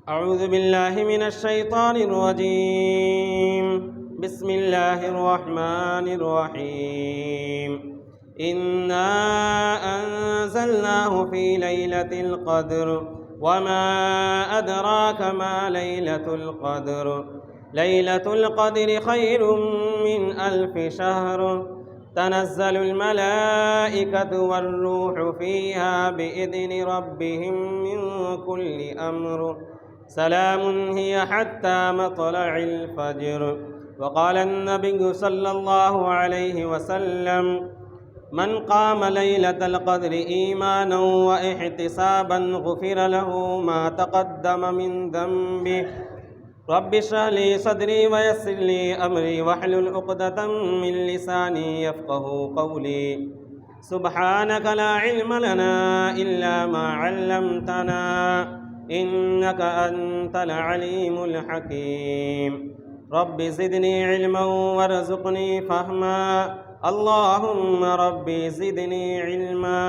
أعوذ بالله من الشيطان الرجيم. بسم الله الرحمن الرحيم. إنا أنزلناه في ليلة القدر وما أدراك ما ليلة القدر. ليلة القدر خير من 1000 شهر. تنزل الملائكة والروح فيها بإذن ربهم من كل أمر. سلام هي حتى مطلع الفجر. وقال النبي صلى الله عليه وسلم: من قام ليلة القدر إيمانا واحتسابا غفر له ما تقدم من ذنبه. رب اشرح لي صدري ويسر لي أمري واحلل عقدة من لساني يفقه قولي. سبحانك لا علم لنا إلا ما علمتنا إنك أنت العليم الحكيم. رب زدني علما وارزقني فهما. اللهم رب زدني علما.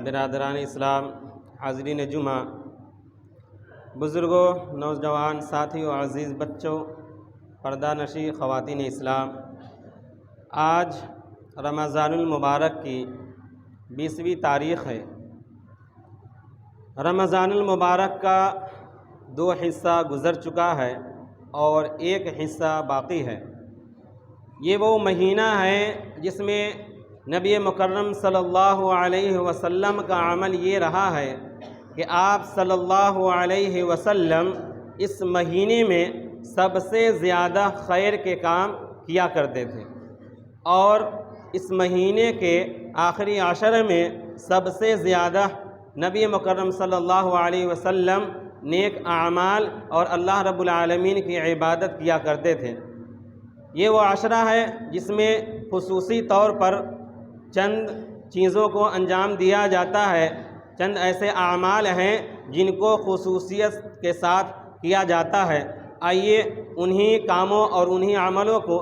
برادران اسلام، حاضرین جمعہ، بزرگوں، نوجوان ساتھیوں، عزیز بچوں، پردہ نشی خواتین اسلام، آج رمضان المبارک کی 20ویں تاریخ ہے۔ رمضان المبارک کا 2 حصہ گزر چکا ہے اور 1 حصہ باقی ہے۔ یہ وہ مہینہ ہے جس میں نبی مکرم صلی اللہ علیہ وسلم کا عمل یہ رہا ہے کہ آپ صلی اللہ علیہ وسلم اس مہینے میں سب سے زیادہ خیر کے کام کیا کرتے تھے، اور اس مہینے کے آخری عشر میں سب سے زیادہ نبی مکرم صلی اللہ علیہ وسلم نیک اعمال اور اللہ رب العالمین کی عبادت کیا کرتے تھے۔ یہ وہ عشرہ ہے جس میں خصوصی طور پر چند چیزوں کو انجام دیا جاتا ہے، چند ایسے اعمال ہیں جن کو خصوصیت کے ساتھ کیا جاتا ہے۔ آئیے انہی کاموں اور انہی عملوں کو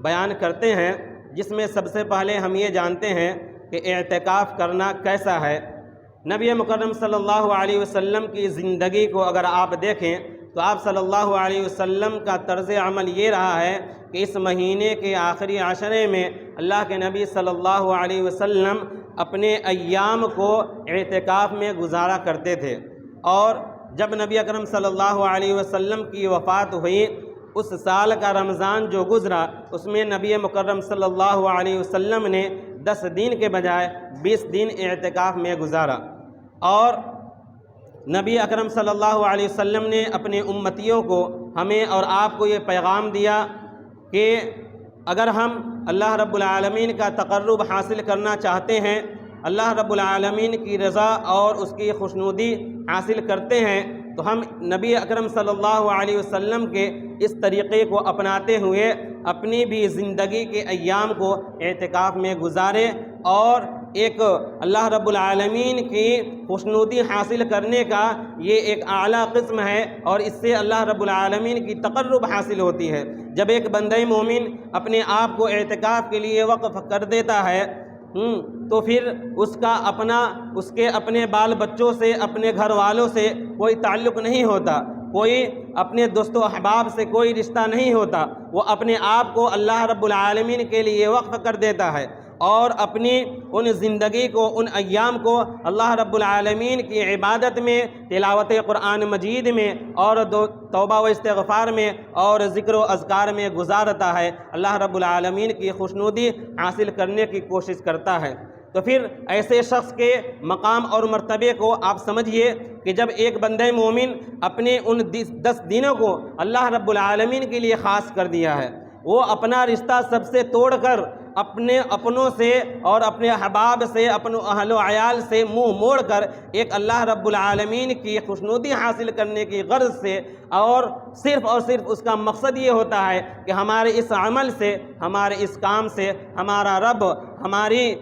بیان کرتے ہیں، جس میں سب سے پہلے ہم یہ جانتے ہیں کہ اعتکاف کرنا کیسا ہے۔ نبی مکرم صلی اللہ علیہ وسلم کی زندگی کو اگر آپ دیکھیں تو آپ صلی اللہ علیہ وسلم کا طرز عمل یہ رہا ہے کہ اس مہینے کے آخری عشرے میں اللہ کے نبی صلی اللہ علیہ وسلم اپنے ایام کو اعتکاف میں گزارا کرتے تھے، اور جب نبی اکرم صلی اللہ علیہ وسلم کی وفات ہوئی، اس سال کا رمضان جو گزرا اس میں نبی مکرم صلی اللہ علیہ وسلم نے 10 دن کے بجائے 20 دن اعتکاف میں گزارا، اور نبی اکرم صلی اللہ علیہ وسلم نے اپنے امتیوں کو، ہمیں اور آپ کو یہ پیغام دیا کہ اگر ہم اللہ رب العالمین کا تقرب حاصل کرنا چاہتے ہیں، اللہ رب العالمین کی رضا اور اس کی خوشنودی حاصل کرتے ہیں، تو ہم نبی اکرم صلی اللہ علیہ وسلم کے اس طریقے کو اپناتے ہوئے اپنی بھی زندگی کے ایام کو اعتکاف میں گزاریں، اور ایک اللہ رب العالمین کی خوشنودی حاصل کرنے کا یہ ایک اعلیٰ قسم ہے، اور اس سے اللہ رب العالمین کی تقرب حاصل ہوتی ہے۔ جب ایک بندہ مومن اپنے آپ کو اعتکاف کے لیے وقف کر دیتا ہے تو پھر اس کے اپنے بال بچوں سے، اپنے گھر والوں سے کوئی تعلق نہیں ہوتا، کوئی اپنے دوست و احباب سے کوئی رشتہ نہیں ہوتا، وہ اپنے آپ کو اللہ رب العالمین کے لیے وقف کر دیتا ہے، اور اپنی ان زندگی کو، ان ایام کو اللہ رب العالمین کی عبادت میں، تلاوت قرآن مجید میں، اور توبہ و استغفار میں اور ذکر و اذکار میں گزارتا ہے، اللہ رب العالمین کی خوشنودی حاصل کرنے کی کوشش کرتا ہے۔ تو پھر ایسے شخص کے مقام اور مرتبے کو آپ سمجھیے کہ جب ایک بندہ مومن اپنے ان 10 دنوں کو اللہ رب العالمین کے لیے خاص کر دیا ہے، وہ اپنا رشتہ سب سے توڑ کر اپنے اپنوں سے اور اپنے احباب سے، اپنے اہل و عیال سے منہ موڑ کر ایک اللہ رب العالمین کی خوشنودی حاصل کرنے کی غرض سے، اور صرف اس کا مقصد یہ ہوتا ہے کہ ہمارے اس عمل سے، ہمارے اس کام سے ہمارا رب ہماری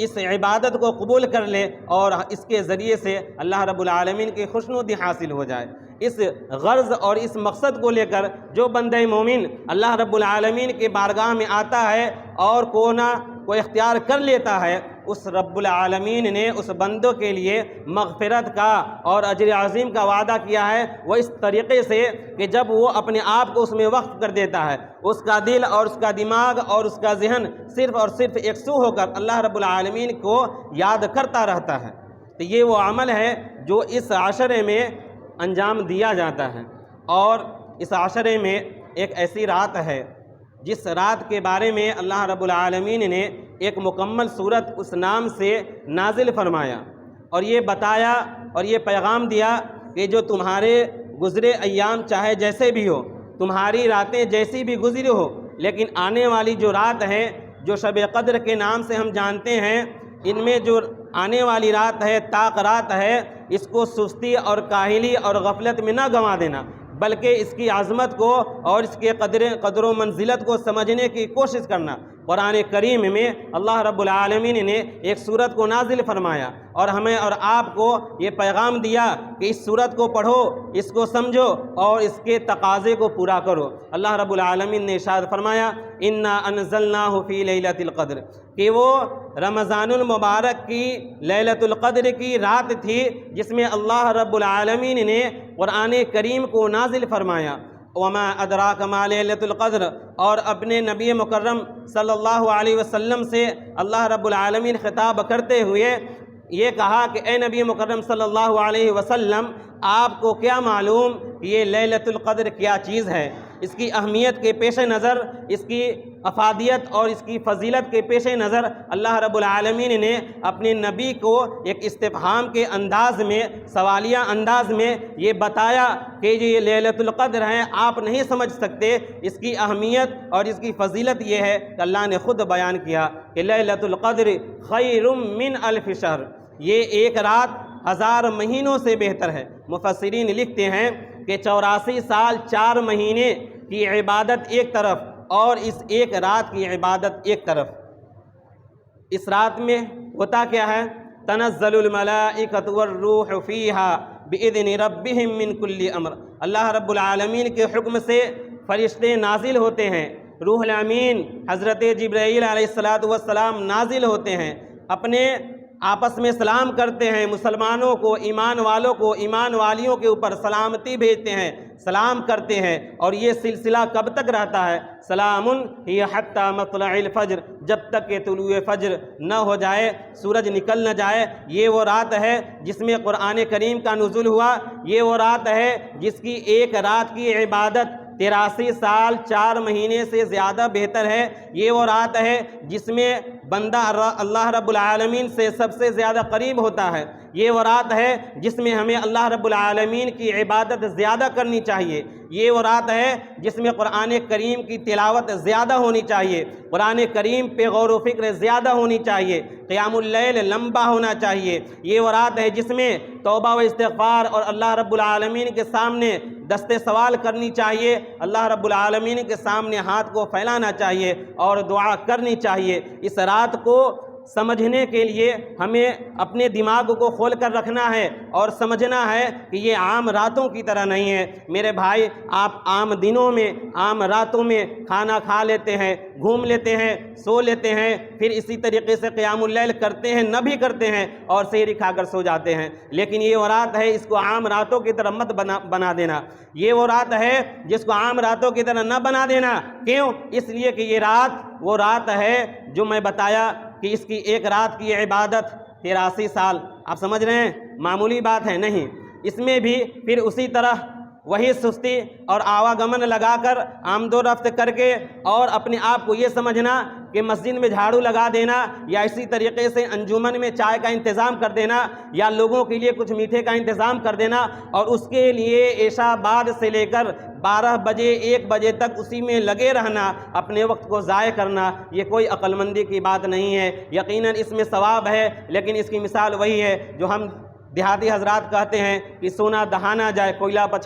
اس عبادت کو قبول کر لے اور اس کے ذریعے سے اللہ رب العالمین کی خوشنودی حاصل ہو جائے۔ اس غرض اور اس مقصد کو لے کر جو بندہ مومن اللہ رب العالمین کی بارگاہ میں آتا ہے اور کوئی اختیار کر لیتا ہے اس رب العالمین نے اس بندوں کے لیے مغفرت کا اور اجر عظیم کا وعدہ کیا ہے، وہ اس طریقے سے کہ جب وہ اپنے آپ کو اس میں وقف کر دیتا ہے، اس کا دل اور اس کا دماغ اور اس کا ذہن صرف اور صرف یکسو ہو کر اللہ رب العالمین کو یاد کرتا رہتا ہے، تو یہ وہ عمل ہے جو اس عشرے میں انجام دیا جاتا ہے۔ اور اس عشرے میں ایک ایسی رات ہے جس رات کے بارے میں اللہ رب العالمین نے ایک مکمل صورت اس نام سے نازل فرمایا اور یہ بتایا اور یہ پیغام دیا کہ جو تمہارے گزرے ایام چاہے جیسے بھی ہو، تمہاری راتیں جیسی بھی گزری ہو، لیکن آنے والی جو رات ہے جو شب قدر کے نام سے ہم جانتے ہیں، ان میں جو آنے والی رات ہے، طاق رات ہے، اس کو سستی اور کاہلی اور غفلت میں نہ گنوا دینا، بلکہ اس کی عظمت کو اور اس کے قدر و منزلت کو سمجھنے کی کوشش کرنا۔ قرآن کریم میں اللہ رب العالمین نے ایک سورت کو نازل فرمایا اور ہمیں اور آپ کو یہ پیغام دیا کہ اس سورت کو پڑھو، اس کو سمجھو اور اس کے تقاضے کو پورا کرو۔ اللہ رب العالمین نے ارشاد فرمایا انا انزلناہ فی لیلۃ القدر، کہ وہ رمضان المبارک کی لیلۃ القدر کی رات تھی جس میں اللہ رب العالمین نے قرآن کریم کو نازل فرمایا۔ وما ادراک ما لیلۃ القدر، اور اپنے نبی مکرم صلی اللہ علیہ وسلم سے اللہ رب العالمین خطاب کرتے ہوئے یہ کہا کہ اے نبی مکرم صلی اللہ علیہ وسلم، آپ کو کیا معلوم کہ یہ لیلۃ القدر کیا چیز ہے؟ اس کی اہمیت کے پیش نظر، اس کی افادیت اور اس کی فضیلت کے پیش نظر اللہ رب العالمین نے اپنے نبی کو ایک استفہام کے انداز میں، سوالیہ انداز میں یہ بتایا کہ یہ لیلۃ القدر ہے، آپ نہیں سمجھ سکتے۔ اس کی اہمیت اور اس کی فضیلت یہ ہے کہ اللہ نے خود بیان کیا کہ لیلۃ القدر خیر من الف شہر، یہ ایک رات 1000 مہینوں سے بہتر ہے۔ مفسرین لکھتے ہیں کہ 84 سال 4 مہینے کی عبادت ایک طرف اور اس ایک رات کی عبادت ایک طرف۔ اس رات میں ہوتا کیا ہے؟ تنزل الملائکۃ والروح فیہا باذن ربہم من کل امر، اللہ رب العالمین کے حکم سے فرشتے نازل ہوتے ہیں، روح الامین حضرت جبرائیل علیہ السلام نازل ہوتے ہیں، اپنے آپس میں سلام کرتے ہیں، مسلمانوں کو، ایمان والوں کو، ایمان والیوں کے اوپر سلامتی بھیجتے ہیں، سلام کرتے ہیں، اور یہ سلسلہ کب تک رہتا ہے؟ سلام ہی حتی مطلع الفجر، جب تک کہ طلوع فجر نہ ہو جائے، سورج نکل نہ جائے۔ یہ وہ رات ہے جس میں قرآن کریم کا نزول ہوا، یہ وہ رات ہے جس کی ایک رات کی عبادت 83 سال 4 مہینے سے زیادہ بہتر ہے۔ یہ وہ رات ہے جس میں بندہ اللہ رب العالمین سے سب سے زیادہ قریب ہوتا ہے۔ یہ وہ رات ہے جس میں ہمیں اللہ رب العالمین کی عبادت زیادہ کرنی چاہیے۔ یہ وہ رات ہے جس میں قرآن کریم کی تلاوت زیادہ ہونی چاہیے، قرآن کریم پہ غور و فکر زیادہ ہونی چاہیے، قیام اللیل لمبا ہونا چاہیے۔ یہ وہ رات ہے جس میں توبہ و استغفار اور اللہ رب العالمین کے سامنے دست سوال کرنی چاہیے، اللہ رب العالمین کے سامنے ہاتھ کو پھیلانا چاہیے اور دعا کرنی چاہیے۔ اس رات کو سمجھنے کے لیے ہمیں اپنے دماغ کو کھول کر رکھنا ہے اور سمجھنا ہے کہ یہ عام راتوں کی طرح نہیں ہے۔ میرے بھائی، آپ عام دنوں میں، عام راتوں میں کھانا کھا لیتے ہیں، گھوم لیتے ہیں، سو لیتے ہیں، پھر اسی طریقے سے قیام اللیل کرتے ہیں، نہ بھی کرتے ہیں اور سحری کھا کر سو جاتے ہیں، لیکن یہ وہ رات ہے اس کو عام راتوں کی طرح مت بنا دینا۔ یہ وہ رات ہے جس کو عام راتوں کی طرح نہ بنا دینا۔ کیوں؟ اس لیے کہ یہ رات وہ رات ہے جو میں بتایا کہ اس کی ایک رات کی عبادت 83 سال، آپ سمجھ رہے ہیں؟ معمولی بات ہے نہیں۔ اس میں بھی پھر اسی طرح وہی سستی اور آواگمن لگا کر، آمد و رفت کر کے، اور اپنے آپ کو یہ سمجھنا کہ مسجد میں جھاڑو لگا دینا یا اسی طریقے سے انجمن میں چائے کا انتظام کر دینا یا لوگوں کے لیے کچھ میٹھے کا انتظام کر دینا اور اس کے لیے عشاء بعد سے لے کر 12 بجے 1 بجے تک اسی میں لگے رہنا، اپنے وقت کو ضائع کرنا، یہ کوئی عقل مندی کی بات نہیں ہے۔ یقیناً اس میں ثواب ہے، لیکن اس کی مثال وہی ہے جو ہم دیہاتی حضرات کہتے ہیں کہ سونا دہانا جائے، کوئلہ پر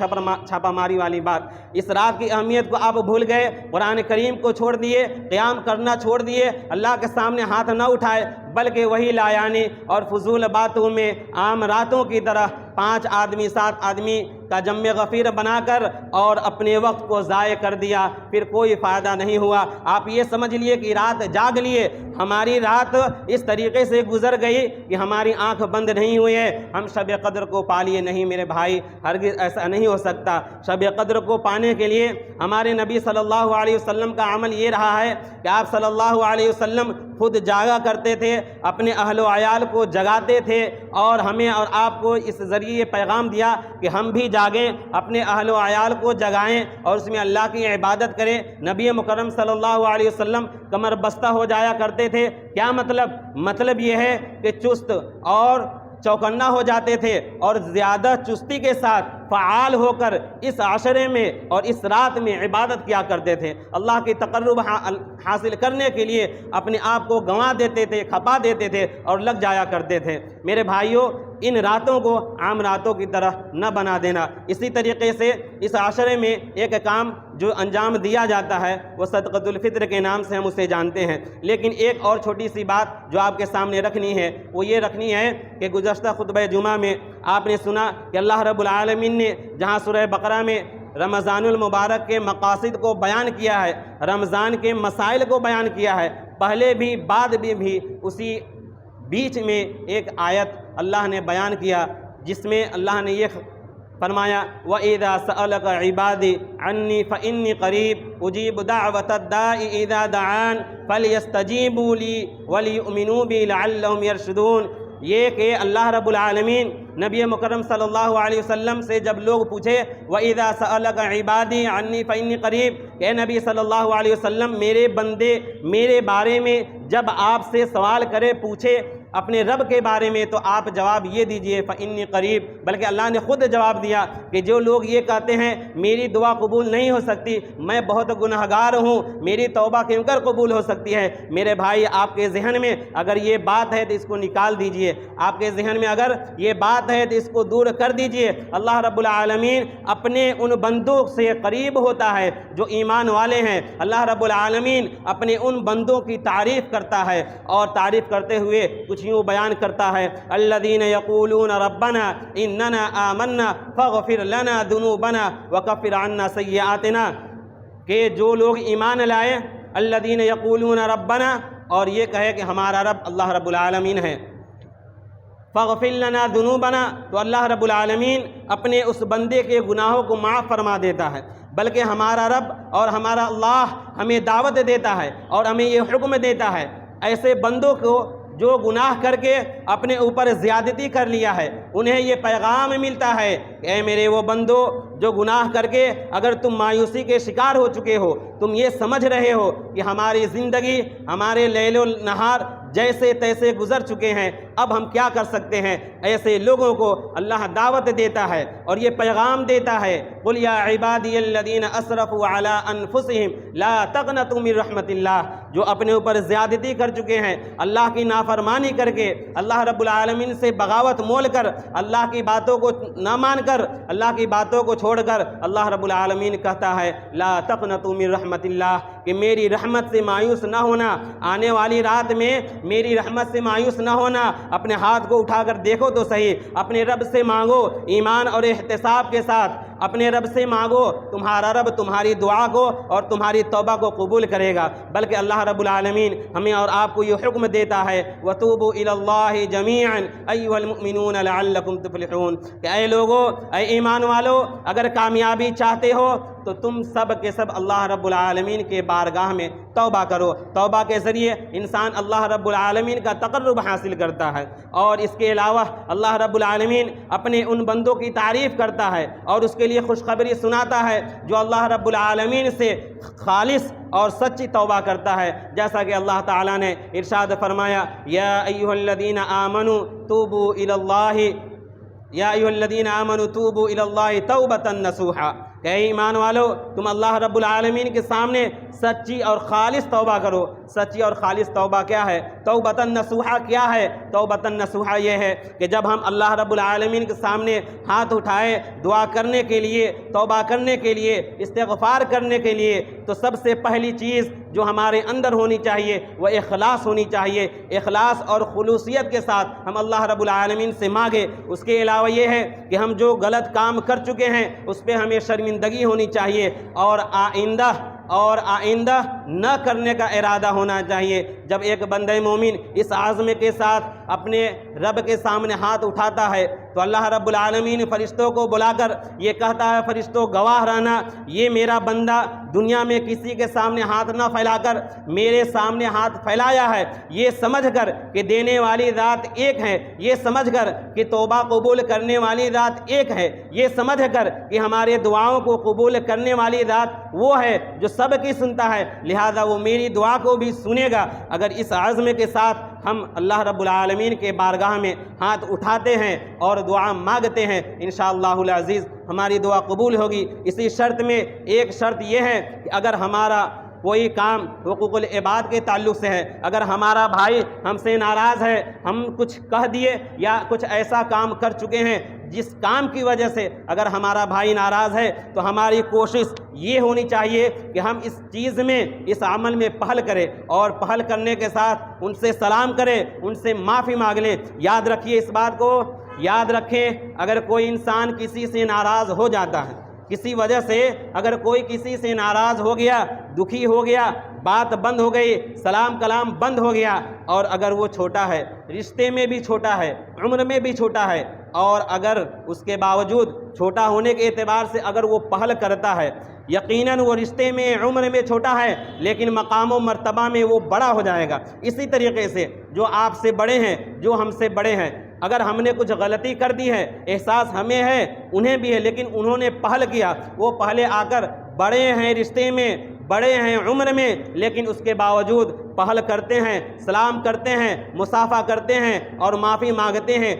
چھاپا ماری والی بات۔ اس رات کی اہمیت کو آپ بھول گئے، قرآن کریم کو چھوڑ دیے، قیام کرنا چھوڑ دیے، اللہ کے سامنے ہاتھ نہ اٹھائے، بلکہ وہی لایانی اور فضول باتوں میں عام راتوں کی طرح 5 آدمی 7 آدمی کا جم غفیر بنا کر اور اپنے وقت کو ضائع کر دیا، پھر کوئی فائدہ نہیں ہوا۔ آپ یہ سمجھ لیے کہ رات جاگ لیے، ہماری رات اس طریقے سے گزر گئی کہ ہماری آنکھ بند نہیں ہوئی ہے، ہم شب قدر کو پا لیے۔ نہیں میرے بھائی، ہرگز ایسا نہیں ہو سکتا۔ شب قدر کو پانے کے لیے ہمارے نبی صلی اللہ علیہ وسلم کا عمل یہ رہا ہے کہ آپ صلی اللہ علیہ وسلم خود جاگا کرتے تھے، اپنے اہل و عیال کو جگاتے تھے، اور ہمیں اور آپ کو اس ذریعے یہ پیغام دیا کہ ہم بھی جاگیں، اپنے اہل و عیال کو جگائیں اور اس میں اللہ کی عبادت کریں۔ نبی مکرم صلی اللہ علیہ وسلم کمر بستہ ہو جایا کرتے تھے۔ کیا مطلب یہ ہے کہ چست اور چوکنا ہو جاتے تھے، اور زیادہ چستی کے ساتھ فعال ہو کر اس عشرے میں اور اس رات میں عبادت کیا کرتے تھے۔ اللہ کی تقرب حاصل کرنے کے لیے اپنے آپ کو گنوا دیتے تھے، کھپا دیتے تھے اور لگ جایا کرتے تھے۔ میرے بھائیوں، ان راتوں کو عام راتوں کی طرح نہ بنا دینا۔ اسی طریقے سے اس عشرے میں ایک کام جو انجام دیا جاتا ہے وہ صدقۃ الفطر کے نام سے ہم اسے جانتے ہیں، لیکن ایک اور چھوٹی سی بات جو آپ کے سامنے رکھنی ہے وہ یہ رکھنی ہے کہ گزشتہ خطبہ جمعہ میں آپ نے سنا کہ اللہ رب العالمین نے جہاں سورہ بقرہ میں رمضان المبارک کے مقاصد کو بیان کیا ہے، رمضان کے مسائل کو بیان کیا ہے، پہلے بھی بعد میں بھی اسی بیچ میں ایک آیت اللہ نے بیان کیا جس میں اللہ نے یہ فرمایا وَإِذَا سَأَلَكَ عِبَادِي عَنِّي فَإِنِّي قَرِيبٌ أُجِيبُ دَعْوَةَ الدَّاعِ إِذَا دَعَانِ فَلْيَسْتَجِيبُوا لِي وَلْيُؤْمِنُوا بِي لَعَلَّهُمْ يَرْشُدُونَ۔ یہ کہ اللہ رب العالمین نبی مکرم صلی اللہ علیہ وسلم سے جب لوگ پوچھے وَإِذَا سَأَلَكَ عِبَادِي عَنِّي فَإِنِّي قَرِيبٌ، کہ اے نبی صلی اللہ علیہ وسلم میرے بندے میرے بارے میں جب آپ سے سوال کرے، پوچھے اپنے رب کے بارے میں، تو آپ جواب یہ دیجئے فَإِنِّي قَرِيبٌ۔ بلکہ اللہ نے خود جواب دیا کہ جو لوگ یہ کہتے ہیں میری دعا قبول نہیں ہو سکتی، میں بہت گنہگار ہوں، میری توبہ کیوں کر قبول ہو سکتی ہے؟ میرے بھائی، آپ کے ذہن میں اگر یہ بات ہے تو اس کو نکال دیجئے، آپ کے ذہن میں اگر یہ بات ہے تو اس کو دور کر دیجئے۔ اللہ رب العالمین اپنے ان بندوں سے قریب ہوتا ہے جو ایمان والے ہیں۔ اللہ رب العالمین اپنے ان بندوں کی تعریف کرتا ہے، اور تعریف کرتے ہوئے کچھ یوں بیان کرتا ہے الذین یقولون ربنا اننا آمنا فاغفر لنا ذنوبنا وکفر عنا سیئاتنا، کہ جو لوگ ایمان لائے، الذین یقولون ربنا، اور یہ کہے کہ ہمارا رب اللہ رب العالمین ہے، فاغفر لنا ذنوبنا، تو اللہ رب العالمین اپنے اس بندے کے گناہوں کو معاف فرما دیتا ہے۔ بلکہ ہمارا رب اور ہمارا اللہ ہمیں دعوت دیتا ہے اور ہمیں یہ حکم دیتا ہے ایسے بندوں کو جو گناہ کر کے اپنے اوپر زیادتی کر لیا ہے، انہیں یہ پیغام ملتا ہے کہ اے میرے وہ بندو جو گناہ کر کے اگر تم مایوسی کے شکار ہو چکے ہو، تم یہ سمجھ رہے ہو کہ ہماری زندگی، ہمارے لیل و نہار جیسے تیسے گزر چکے ہیں، اب ہم کیا کر سکتے ہیں؟ ایسے لوگوں کو اللہ دعوت دیتا ہے اور یہ پیغام دیتا ہے قُلْ يَا عِبَادِيَ الَّذِينَ أَسْرَفُوا عَلَىٰ أَنفُسِهِمْ لَا تَقْنَطُوا مِن رَحْمَةِ اللَّهِ، جو اپنے اوپر زیادتی کر چکے ہیں، اللہ کی نافرمانی کر کے، اللہ رب العالمین سے بغاوت مول کر، اللہ کی باتوں کو نہ مان کر، اللہ کی باتوں کو چھوڑ کر، اللہ رب العالمین کہتا ہے لا تقنطوا من رحمت اللہ، کہ میری رحمت سے مایوس نہ ہونا، آنے والی رات میں میری رحمت سے مایوس نہ ہونا۔ اپنے ہاتھ کو اٹھا کر دیکھو تو صحیح، اپنے رب سے مانگو ایمان اور احتساب کے ساتھ، اپنے رب سے مانگو، تمہارا رب تمہاری دعا کو اور تمہاری توبہ کو قبول کرے گا۔ بلکہ اللہ رب العالمین ہمیں اور آپ کو یہ حکم دیتا ہے وَتُوبُوا إِلَى اللَّهِ جَمِيعًا أَيُّهَا الْمُؤْمِنُونَ لَعَلَّكُمْ تُفْلِحُونَ، کہ اے لوگو، اے ایمان والو، اگر کامیابی چاہتے ہو تو تم سب کے سب اللہ رب العالمین کے بارگاہ میں توبہ کرو۔ توبہ کے ذریعے انسان اللہ رب العالمین کا تقرب حاصل کرتا ہے، اور اس کے علاوہ اللہ رب العالمین اپنے ان بندوں کی تعریف کرتا ہے اور اس کے لیے خوشخبری سناتا ہے جو اللہ رب العالمین سے خالص اور سچی توبہ کرتا ہے، جیسا کہ اللہ تعالیٰ نے ارشاد فرمایا یا ایھا الذین آمنوا توبوا الی اللہ، یا ایھا الذین آمنوا توبوا الی اللہ توبۃ نصوحا، کہ اے ایمان والو تم اللہ رب العالمین کے سامنے سچی اور خالص توبہ کرو۔ سچی اور خالص توبہ کیا ہے؟ توبۃ نصوحا کیا ہے؟ توبۃ نصوحا یہ ہے کہ جب ہم اللہ رب العالمین کے سامنے ہاتھ اٹھائے دعا کرنے کے لیے، توبہ کرنے کے لیے، استغفار کرنے کے لیے، تو سب سے پہلی چیز جو ہمارے اندر ہونی چاہیے وہ اخلاص ہونی چاہیے، اخلاص اور خلوصیت کے ساتھ ہم اللہ رب العالمین سے مانگے۔ اس کے علاوہ یہ ہے کہ ہم جو غلط کام کر چکے ہیں اس پہ ہمیں شرمندگی ہونی چاہیے اور آئندہ نہ کرنے کا ارادہ ہونا چاہیے۔ جب ایک بندہ مومن اس عزم کے ساتھ اپنے رب کے سامنے ہاتھ اٹھاتا ہے تو اللہ رب العالمین فرشتوں کو بلا کر یہ کہتا ہے، فرشتوں گواہ رہنا، یہ میرا بندہ دنیا میں کسی کے سامنے ہاتھ نہ پھیلا کر میرے سامنے ہاتھ پھیلایا ہے، یہ سمجھ کر کہ دینے والی ذات ایک ہے، یہ سمجھ کر کہ توبہ قبول کرنے والی ذات ایک ہے، یہ سمجھ کر کہ ہمارے دعاؤں کو قبول کرنے والی ذات وہ ہے جو سب کی سنتا ہے، لہذا وہ میری دعا کو بھی سنے گا۔ اگر اس عزم کے ساتھ ہم اللہ رب العالمین کے بارگاہ میں ہاتھ اٹھاتے ہیں اور دعا مانگتے ہیں، انشاءاللہ العزیز ہماری دعا قبول ہوگی۔ اسی شرط میں ایک شرط یہ ہے کہ اگر ہمارا کوئی کام حقوق العباد کے تعلق سے ہے، اگر ہمارا بھائی ہم سے ناراض ہے، ہم کچھ کہہ دیے یا کچھ ایسا کام کر چکے ہیں جس کام کی وجہ سے اگر ہمارا بھائی ناراض ہے تو ہماری کوشش یہ ہونی چاہیے کہ ہم اس چیز میں، اس عمل میں پہل کریں اور پہل کرنے کے ساتھ ان سے سلام کریں، ان سے معافی مانگ لیں۔ یاد رکھیے، اس بات کو یاد رکھیں، اگر کوئی انسان کسی سے ناراض ہو جاتا ہے، کسی وجہ سے اگر کوئی کسی سے ناراض ہو گیا، دکھی ہو گیا، بات بند ہو گئی، سلام کلام بند ہو گیا، اور اگر وہ چھوٹا ہے، رشتے میں بھی چھوٹا ہے، عمر میں بھی چھوٹا ہے، اور اگر اس کے باوجود چھوٹا ہونے کے اعتبار سے اگر وہ پہل کرتا ہے، یقیناً وہ رشتے میں عمر میں چھوٹا ہے لیکن مقام و مرتبہ میں وہ بڑا ہو جائے گا۔ اسی طریقے سے جو آپ سے بڑے ہیں، جو ہم سے بڑے ہیں، اگر ہم نے کچھ غلطی کر دی ہے، احساس ہمیں ہے، انہیں بھی ہے، لیکن انہوں نے پہل کیا، وہ پہلے آ کر بڑے ہیں رشتے میں، بڑے ہیں عمر میں، لیکن اس کے باوجود پہل کرتے ہیں، سلام کرتے ہیں، مصافحہ کرتے ہیں اور معافی مانگتے ہیں۔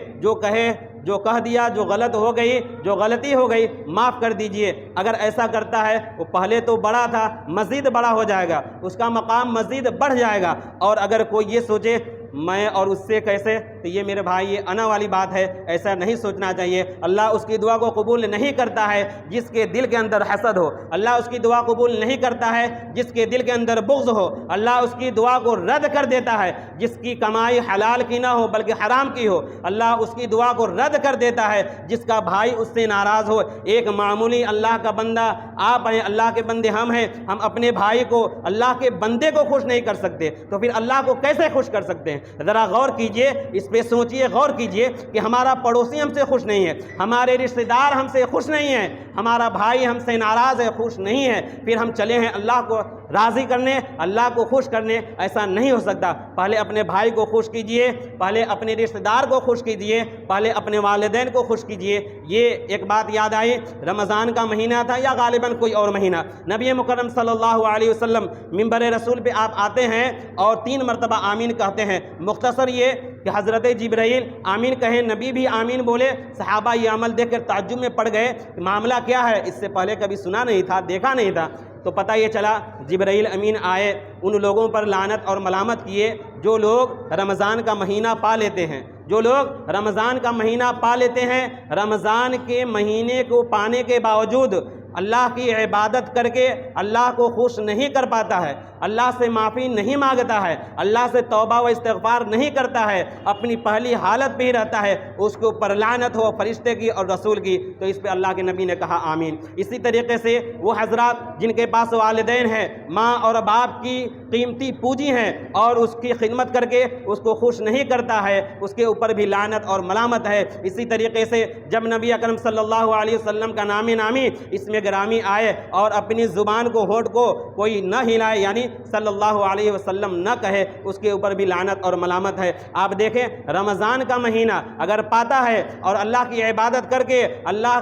جو کہہ دیا، جو غلط ہو گئی، جو غلطی ہو گئی، معاف کر دیجئے۔ اگر ایسا کرتا ہے، وہ پہلے تو بڑا تھا، مزید بڑا ہو جائے گا، اس کا مقام مزید بڑھ جائے گا۔ اور اگر کوئی یہ سوچے میں اور اس سے کیسے، تو یہ میرے بھائی یہ انا والی بات ہے، ایسا نہیں سوچنا چاہیے۔ اللہ اس کی دعا کو قبول نہیں کرتا ہے جس کے دل کے اندر حسد ہو، اللہ اس کی دعا قبول نہیں کرتا ہے جس کے دل کے اندر بغض ہو، اللہ اس کی دعا کو رد کر دیتا ہے جس کی کمائی حلال کی نہ ہو بلکہ حرام کی ہو، اللہ اس کی دعا کو رد کر دیتا ہے جس کا بھائی اس سے ناراض ہو۔ ایک معمولی اللہ کا بندہ آپ ہیں، اللہ کے بندے ہم ہیں، ہم اپنے بھائی کو، اللہ کے بندے کو خوش نہیں کر سکتے تو پھر اللہ کو کیسے خوش کر سکتے ہیں؟ ذرا غور کیجئے، اس پہ سوچئے، غور کیجئے کہ ہمارا پڑوسی ہم سے خوش نہیں ہے، ہمارے رشتہ دار ہم سے خوش نہیں ہیں، ہمارا بھائی ہم سے ناراض ہے، خوش نہیں ہے، پھر ہم چلے ہیں اللہ کو راضی کرنے، اللہ کو خوش کرنے؟ ایسا نہیں ہو سکتا۔ پہلے اپنے بھائی کو خوش کیجئے، پہلے اپنے رشتہ دار کو خوش کیجئے، پہلے اپنے والدین کو خوش کیجئے۔ یہ ایک بات یاد آئی، رمضان کا مہینہ تھا یا غالباً کوئی اور مہینہ، نبی مکرم صلی اللہ علیہ وسلم منبر رسول پہ آپ آتے ہیں اور 3 مرتبہ آمین کہتے ہیں۔ مختصر یہ کہ حضرت جبرائیل آمین کہیں، نبی بھی آمین بولے، صحابہ یہ عمل دیکھ کر تعجب میں پڑ گئے، معاملہ کیا ہے، اس سے پہلے کبھی سنا نہیں تھا، دیکھا نہیں تھا۔ تو پتہ یہ چلا جبرائیل امین آئے، ان لوگوں پر لعنت اور ملامت کیے جو لوگ رمضان کا مہینہ پا لیتے ہیں، جو لوگ رمضان کا مہینہ پا لیتے ہیں، رمضان کے مہینے کو پانے کے باوجود اللہ کی عبادت کر کے اللہ کو خوش نہیں کر پاتا ہے، اللہ سے معافی نہیں مانگتا ہے، اللہ سے توبہ و استغفار نہیں کرتا ہے، اپنی پہلی حالت پہ ہی رہتا ہے، اس کے اوپر لعنت ہو فرشتے کی اور رسول کی۔ تو اس پہ اللہ کے نبی نے کہا آمین۔ اسی طریقے سے وہ حضرات جن کے پاس والدین ہیں، ماں اور باپ کی قیمتی پونجی ہیں، اور اس کی خدمت کر کے اس کو خوش نہیں کرتا ہے، اس کے اوپر بھی لعنت اور ملامت ہے۔ اسی طریقے سے جب نبی اکرم صلی اللہ علیہ وسلم کا نام نامی اس میں گرامی آئے اور اپنی زبان کو، ہونٹ کو کوئی نہ ہلائے، یعنی صلی اللہ علیہ وسلم نہ کہے، اس کے اوپر بھی لعنت اور ملامت ہے۔ آپ دیکھیں رمضان کا مہینہ اگر پاتا ہے اور اللہ کی عبادت کر کے اللہ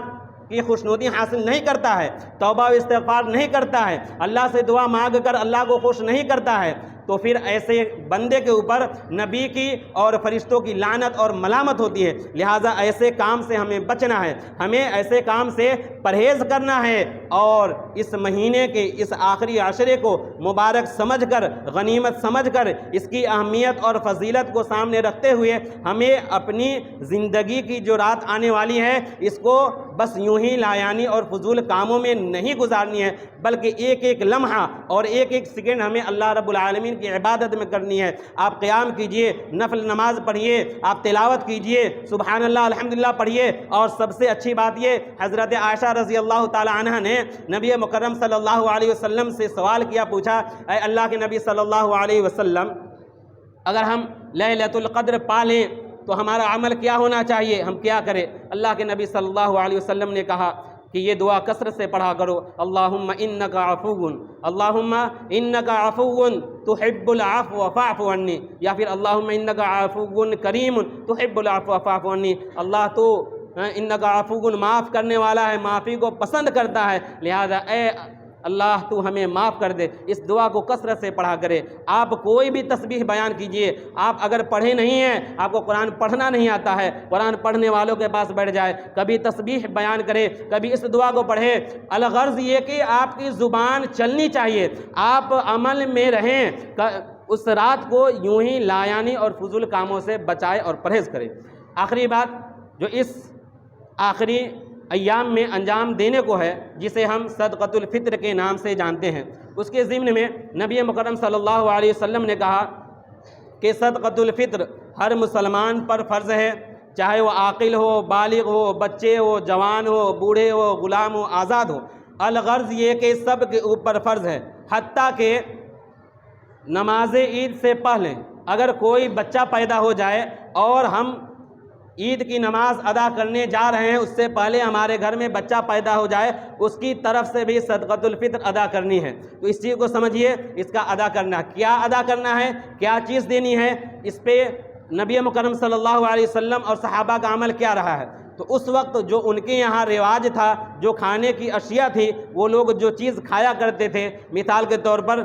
کی خوشنودی حاصل نہیں کرتا ہے، توبہ و استغفار نہیں کرتا ہے، اللہ سے دعا مانگ کر اللہ کو خوش نہیں کرتا ہے، تو پھر ایسے بندے کے اوپر نبی کی اور فرشتوں کی لعنت اور ملامت ہوتی ہے۔ لہٰذا ایسے کام سے ہمیں بچنا ہے، ہمیں ایسے کام سے پرہیز کرنا ہے، اور اس مہینے کے اس آخری عشرے کو مبارک سمجھ کر، غنیمت سمجھ کر، اس کی اہمیت اور فضیلت کو سامنے رکھتے ہوئے ہمیں اپنی زندگی کی جو رات آنے والی ہے اس کو بس یوں ہی لایانی اور فضول کاموں میں نہیں گزارنی ہے، بلکہ ایک ایک لمحہ اور ایک ایک سیکنڈ ہمیں اللہ رب العالمین کی عبادت میں کرنی ہے۔ آپ قیام کیجئے، نفل نماز پڑھیے، آپ تلاوت کیجئے، سبحان اللہ الحمدللہ پڑھیے، اور سب سے اچھی بات یہ حضرت عائشہ رضی اللہ تعالی عنہ نے نبی مکرم صلی اللہ علیہ وسلم سے سوال کیا، پوچھا اے اللہ کے نبی صلی اللہ علیہ وسلم، اگر ہم لیلۃ القدر پا لیں تو ہمارا عمل کیا ہونا چاہیے، ہم کیا کریں؟ اللہ کے نبی صلی اللہ علیہ وسلم نے کہا کہ یہ دعا کثرت سے پڑھا کرو، اللہم انک عفو، اللہم انک عفو تحب العفو فاعف عنی، یا پھر اللہم انک عفو کریم تحب العفو فاعف عنی، اللہ تو انک عفو معاف کرنے والا ہے، معافی کو پسند کرتا ہے، لہذا اے اللہ تو ہمیں معاف کر دے۔ اس دعا کو کثرت سے پڑھا کرے۔ آپ کوئی بھی تسبیح بیان کیجئے، آپ اگر پڑھے نہیں ہیں، آپ کو قرآن پڑھنا نہیں آتا ہے، قرآن پڑھنے والوں کے پاس بیٹھ جائے، کبھی تسبیح بیان کرے، کبھی اس دعا کو پڑھے۔ الغرض یہ کہ آپ کی زبان چلنی چاہیے، آپ عمل میں رہیں، اس رات کو یوں ہی لایانی اور فضول کاموں سے بچائے اور پرہیز کرے۔ آخری بات جو اس آخری ایام میں انجام دینے کو ہے، جسے ہم صدقۃ الفطر کے نام سے جانتے ہیں، اس کے ضمن میں نبی مکرم صلی اللہ علیہ وسلم نے کہا کہ صدقۃ الفطر ہر مسلمان پر فرض ہے، چاہے وہ عاقل ہو، بالغ ہو، بچے ہو، جوان ہو، بوڑھے ہو، غلام ہو، آزاد ہو۔ الغرض یہ کہ سب کے اوپر فرض ہے، حتیٰ کہ نماز عید سے پہلے اگر کوئی بچہ پیدا ہو جائے اور ہم عید کی نماز ادا کرنے جا رہے ہیں، اس سے پہلے ہمارے گھر میں بچہ پیدا ہو جائے، اس کی طرف سے بھی صدقۃ الفطر ادا کرنی ہے۔ تو اس چیز کو سمجھیے، اس کا ادا کرنا، کیا ادا کرنا ہے، کیا چیز دینی ہے، اس پہ نبی مکرم صلی اللہ علیہ وسلم اور صحابہ کا عمل کیا رہا ہے۔ تو اس وقت جو ان کے یہاں رواج تھا، جو کھانے کی اشیاء تھی، وہ لوگ جو چیز کھایا کرتے تھے، مثال کے طور پر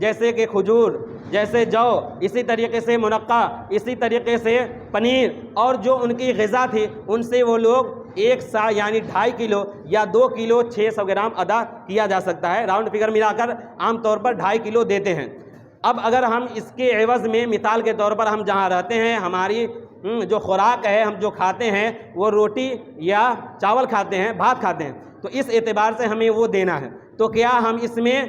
جیسے کہ کھجور، جیسے جو، اسی طریقے سے منقع، اسی طریقے سے پنیر، اور جو ان کی غذا تھی، ان سے وہ لوگ ایک سا یعنی 2.5 کلو یا 2 کلو 600 گرام ادا کیا جا سکتا ہے، راؤنڈ فگر ملا کر عام طور پر 2.5 کلو دیتے ہیں۔ اب اگر ہم اس کے عوض میں مثال کے طور پر ہم جہاں رہتے ہیں، ہماری جو خوراک ہے، ہم جو کھاتے ہیں وہ روٹی یا چاول کھاتے ہیں، بھات کھاتے ہیں، تو اس اعتبار سے ہمیں وہ دینا ہے۔ تو کیا ہم اس میں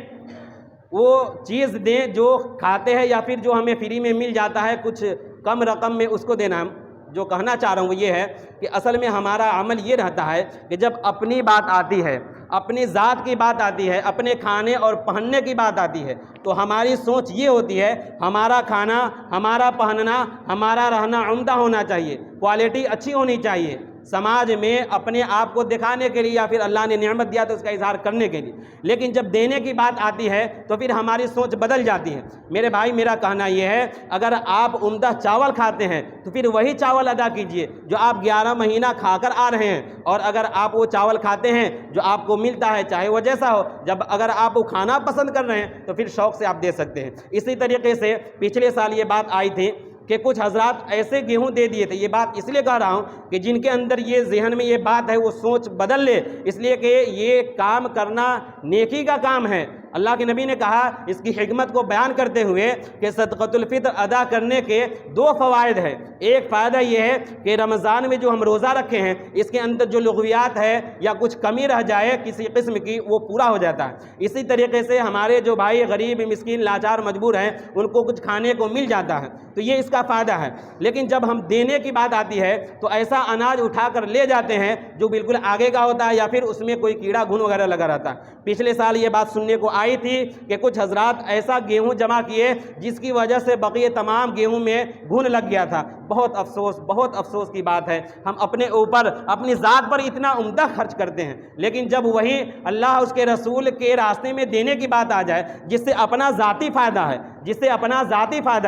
وہ چیز دیں جو کھاتے ہیں، یا پھر جو ہمیں فری میں مل جاتا ہے کچھ کم رقم میں، اس کو دینا ہے؟ جو کہنا چاہ رہا ہوں وہ یہ ہے کہ اصل میں ہمارا عمل یہ رہتا ہے کہ جب اپنی بات آتی ہے، اپنی ذات کی بات آتی ہے، اپنے کھانے اور پہننے کی بات آتی ہے، تو ہماری سوچ یہ ہوتی ہے ہمارا کھانا، ہمارا پہننا، ہمارا رہنا عمدہ ہونا چاہیے، کوالٹی اچھی ہونی چاہیے، سماج میں اپنے آپ کو دکھانے کے لیے، یا پھر اللہ نے نعمت دیا تو اس کا اظہار کرنے کے لیے۔ لیکن جب دینے کی بات آتی ہے تو پھر ہماری سوچ بدل جاتی ہے۔ میرے بھائی، میرا کہنا یہ ہے، اگر آپ عمدہ چاول کھاتے ہیں تو پھر وہی چاول ادا کیجئے جو آپ 11 مہینہ کھا کر آ رہے ہیں، اور اگر آپ وہ چاول کھاتے ہیں جو آپ کو ملتا ہے، چاہے وہ جیسا ہو، اگر آپ وہ کھانا پسند کر رہے ہیں تو پھر شوق سے آپ دے سکتے ہیں۔ اسی طریقے سے پچھلے سال یہ بات آئی تھی کہ کچھ حضرات ایسے گیہوں دے دیے تھے۔ یہ بات اس لیے کہہ رہا ہوں کہ جن کے اندر یہ ذہن میں یہ بات ہے وہ سوچ بدل لے، اس لیے کہ یہ کام کرنا نیکی کا کام ہے۔ اللہ کے نبی نے کہا اس کی حکمت کو بیان کرتے ہوئے کہ صدقۃ الفطر ادا کرنے کے 2 فوائد ہیں۔ ایک فائدہ یہ ہے کہ رمضان میں جو ہم روزہ رکھے ہیں، اس کے اندر جو لغویات ہے یا کچھ کمی رہ جائے کسی قسم کی، وہ پورا ہو جاتا ہے۔ اسی طریقے سے ہمارے جو بھائی غریب، مسکین، لاچار، مجبور ہیں، ان کو کچھ کھانے کو مل جاتا ہے، تو یہ اس کا فائدہ ہے۔ لیکن جب ہم دینے کی بات آتی ہے تو ایسا اناج اٹھا کر لے جاتے ہیں جو بالکل آگے کا ہوتا ہے، یا پھر اس میں کوئی کیڑا گھن وغیرہ لگا رہتا ہے۔ پچھلے سال یہ بات سننے کو آئی تھی کہ کچھ حضرات ایسا گیہوں جمع کیے جس کی وجہ سے بقیہ تمام گیہوں میں گھن لگ گیا تھا۔ بہت افسوس کی بات ہے، ہم اپنے اوپر، اپنی ذات پر اتنا عمدہ خرچ کرتے ہیں، لیکن جب وہی اللہ اس کے رسول کے راستے میں دینے کی بات آ جائے جس سے اپنا ذاتی فائدہ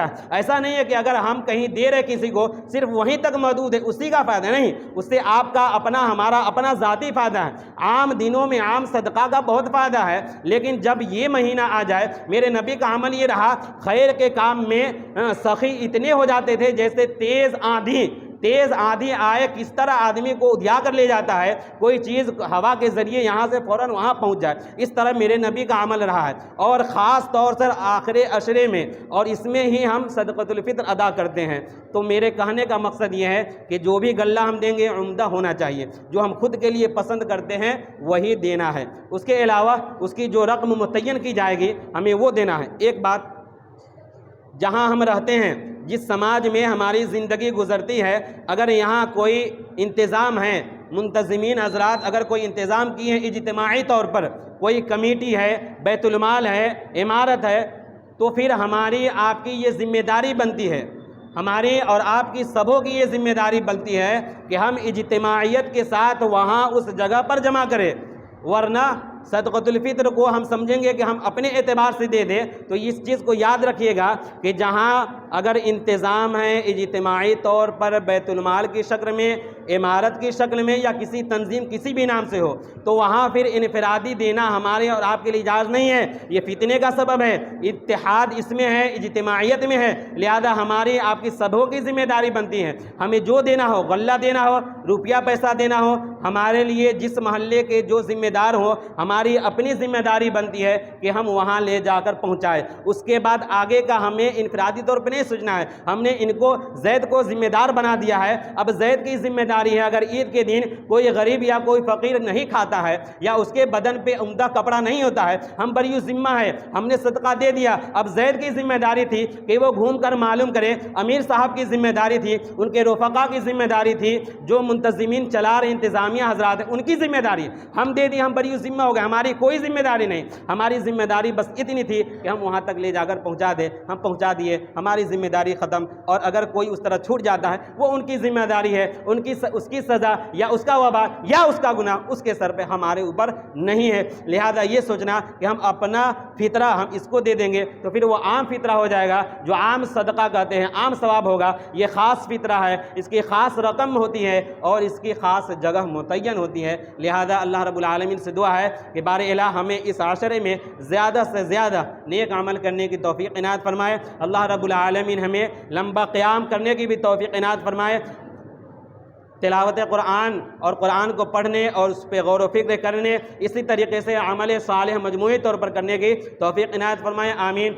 ہے، ایسا نہیں ہے کہ اگر ہم کہیں دے رہے کسی کو صرف وہیں تک محدود ہے، اسی کا فائدہ نہیں، اس سے آپ کا اپنا، ہمارا اپنا ذاتی فائدہ ہے۔ عام دنوں میں عام صدقہ کا بہت فائدہ ہے، لیکن جب یہ مہینہ آ جائے، میرے نبی کا عمل یہ رہا، خیر کے کام میں سخی اتنے ہو جاتے تھے جیسے تیز آندھی تیز آندھی آئے کس طرح آدمی کو اودھیا کر لے جاتا ہے، کوئی چیز ہوا کے ذریعے یہاں سے فوراً وہاں پہنچ جائے، اس طرح میرے نبی کا عمل رہا ہے۔ اور خاص طور سے آخر عشرے میں، اور اس میں ہی ہم صدقۃ الفطر ادا کرتے ہیں۔ تو میرے کہنے کا مقصد یہ ہے کہ جو بھی غلہ ہم دیں گے عمدہ ہونا چاہیے، جو ہم خود کے لیے پسند کرتے ہیں وہی دینا ہے، اس کے علاوہ اس کی جو رقم متعین کی جائے گی ہمیں وہ دینا ہے۔ ایک بات، جہاں ہم رہتے ہیں، جس سماج میں ہماری زندگی گزرتی ہے، اگر یہاں کوئی انتظام ہے، منتظمین حضرات اگر کوئی انتظام کیے ہیں اجتماعی طور پر، کوئی کمیٹی ہے، بیت المال ہے، عمارت ہے، تو پھر ہماری آپ کی یہ ذمہ داری بنتی ہے، ہماری اور آپ کی سبوں کی یہ ذمہ داری بنتی ہے کہ ہم اجتماعیت کے ساتھ وہاں اس جگہ پر جمع کریں، ورنہ صدقۃ الفطر کو ہم سمجھیں گے کہ ہم اپنے اعتبار سے دے دیں۔ تو اس چیز کو یاد رکھیے گا کہ جہاں اگر انتظام ہے اجتماعی طور پر بیت المال کی شکل میں، عمارت کی شکل میں، یا کسی تنظیم کسی بھی نام سے ہو، تو وہاں پھر انفرادی دینا ہمارے اور آپ کے لیے جائز نہیں ہے، یہ فتنے کا سبب ہے۔ اتحاد اس میں ہے، اجتماعیت میں ہے، لہذا ہماری آپ کی سبوں کی ذمہ داری بنتی ہے، ہمیں جو دینا ہو، غلہ دینا ہو، روپیہ پیسہ دینا ہو، ہمارے لیے جس محلے کے جو ذمہ دار ہو، ہماری اپنی ذمہ داری بنتی ہے کہ ہم وہاں لے جا کر پہنچائیں۔ اس کے بعد آگے کا ہمیں انفرادی طور پہ نہیں سوچنا ہے، ہم نے ان کو زید کو ذمہ دار بنا دیا ہے، اب زید کی ذمہ داری ہے اگر عید کے دن کوئی غریب یا کوئی فقیر نہیں کھاتا ہے یا اس کے بدن پہ عمدہ کپڑا نہیں ہوتا ہے، ہم پر یہ ذمہ ہے، ہم نے صدقہ دے دیا، اب زید کی ذمہ داری تھی کہ وہ گھوم کر معلوم کرے، امیر صاحب کی ذمہ داری تھی، ان کے رفقا کی ذمہ داری تھی، جو منتظمین چلا رہے انتظامیہ حضرات ہیں ان کی ذمہ داری، ہم دے دی، ہم پر یہ ذمہ ہو گیا، ہماری کوئی ذمہ داری نہیں، ہماری ذمہ داری بس اتنی تھی کہ ہم وہاں تک لے جا کر پہنچا دیں، ہم پہنچا دیے، ہماری ذمہ داری ختم۔ اور اگر کوئی اس طرح چھوٹ جاتا ہے وہ ان کی ذمہ داری ہے، اس کی سزا یا اس کا وبال یا اس کا گناہ اس کے سر پہ، ہمارے اوپر نہیں ہے۔ لہذا یہ سوچنا کہ ہم اپنا فطرہ ہم اس کو دے دیں گے تو پھر وہ عام فطرہ ہو جائے گا، جو عام صدقہ کہتے ہیں، عام ثواب ہوگا۔ یہ خاص فطرہ ہے، اس کی خاص رقم ہوتی ہے اور اس کی خاص جگہ متعین ہوتی ہے۔ لہذا اللہ رب العالمین سے دعا ہے کہ بار الہ ہمیں اس عشرے میں زیادہ سے زیادہ نیک عمل کرنے کی توفیق عنایت فرمائے۔ اللہ رب العالمین ہمیں لمبا قیام کرنے کی بھی توفیق عنایت فرمائے، تلاوت قرآن اور قرآن کو پڑھنے اور اس پہ غور و فکر کرنے، اسی طریقے سے عمل صالح مجموعی طور پر کرنے کی توفیق عنایت فرمائے، آمین۔